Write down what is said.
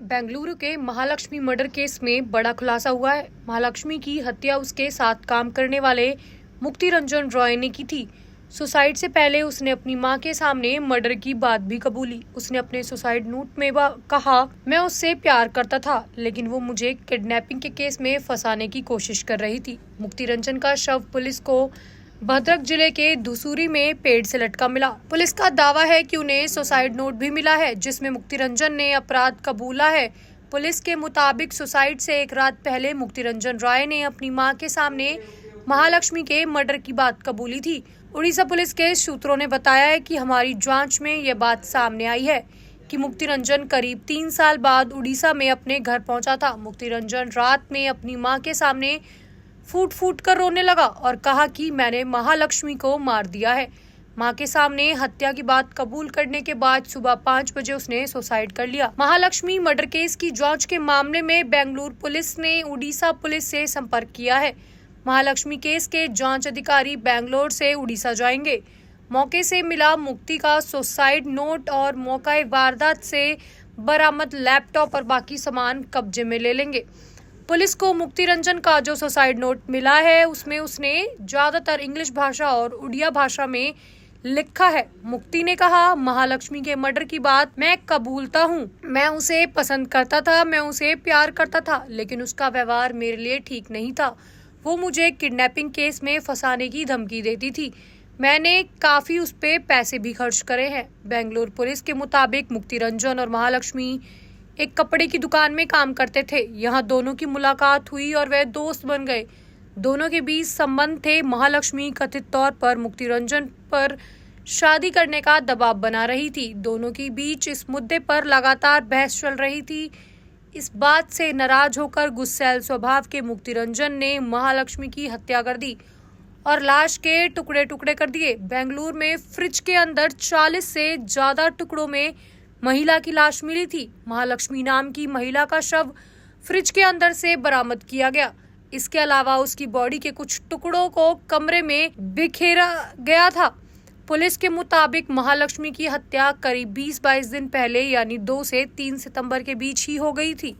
बेंगलुरु के Mahalakshmi murder case में बड़ा खुलासा हुआ है। महालक्ष्मी की हत्या उसके साथ काम करने वाले मुक्ति रंजन रॉय ने की थी। सुसाइड से पहले उसने अपनी मां के सामने मर्डर की बात भी कबूली। उसने अपने सुसाइड नोट में कहा, मैं उससे प्यार करता था, लेकिन वो मुझे किडनैपिंग के केस में फंसाने की कोशिश कर रही थी। मुक्ति रंजन का शव पुलिस को भद्रक जिले के धुसूरी में पेड़ से लटका मिला। पुलिस का दावा है कि उन्हें सुसाइड नोट भी मिला है, जिसमें मुक्ति रंजन ने अपराध कबूला है। पुलिस के मुताबिक सुसाइड से एक रात पहले मुक्ति रंजन रॉय ने अपनी मां के सामने महालक्ष्मी के मर्डर की बात कबूली थी। उड़ीसा पुलिस के सूत्रों ने बताया है कि हमारी जांच में यह बात सामने आई है कि मुक्ति रंजन करीब 3 साल बाद उड़ीसा में अपने घर पहुंचा था। मुक्ति रंजन रात में अपनी मां के सामने फूट फूट कर रोने लगा और कहा कि मैंने महालक्ष्मी को मार दिया है। मां के सामने हत्या की बात कबूल करने के बाद सुबह 5 बजे उसने सुसाइड कर लिया। महालक्ष्मी मर्डर केस की जांच के मामले में बेंगलुरु पुलिस ने उड़ीसा पुलिस से संपर्क किया है। महालक्ष्मी केस के जांच अधिकारी बेंगलोर से उड़ीसा जाएंगे। मौके से मिला मुक्ति का सुसाइड नोट और मौका वारदात से बरामद लैपटॉप और बाकी सामान कब्जे में ले लेंगे। पुलिस को मुक्ति रंजन का जो सुसाइड नोट मिला है उसमें उसने ज्यादातर इंग्लिश भाषा और उड़िया भाषा में लिखा है। मुक्ति ने कहा, महालक्ष्मी के मर्डर की बात मैं कबूलता हूँ। मैं उसे पसंद करता था, मैं उसे प्यार करता था, लेकिन उसका व्यवहार मेरे लिए ठीक नहीं था। वो मुझे किडनैपिंग केस में फंसाने की धमकी देती थी। मैंने काफी उस पे पैसे भी खर्च करे हैं। बेंगलुरु पुलिस के मुताबिक मुक्ति रंजन और महालक्ष्मी एक कपड़े की दुकान में काम करते थे। यहाँ दोनों की मुलाकात हुई और वे दोस्त बन गए। दोनों के बीच संबंध थे। महालक्ष्मी कथित तौर पर मुक्ति रंजन पर शादी करने का दबाव बना रही थी। दोनों के बीच इस मुद्दे पर लगातार बहस चल रही थी। इस बात से नाराज होकर गुस्सैल स्वभाव के मुक्ति रंजन ने महालक्ष्मी की हत्या कर दी और लाश के टुकड़े टुकड़े कर दिए। बेंगलुरु में फ्रिज के अंदर 40 से ज्यादा टुकड़ों में महिला की लाश मिली थी। महालक्ष्मी नाम की महिला का शव फ्रिज के अंदर से बरामद किया गया। इसके अलावा उसकी बॉडी के कुछ टुकड़ों को कमरे में बिखेरा गया था। पुलिस के मुताबिक महालक्ष्मी की हत्या करीब 20-22 दिन पहले यानी 2 से 3 सितंबर के बीच ही हो गई थी।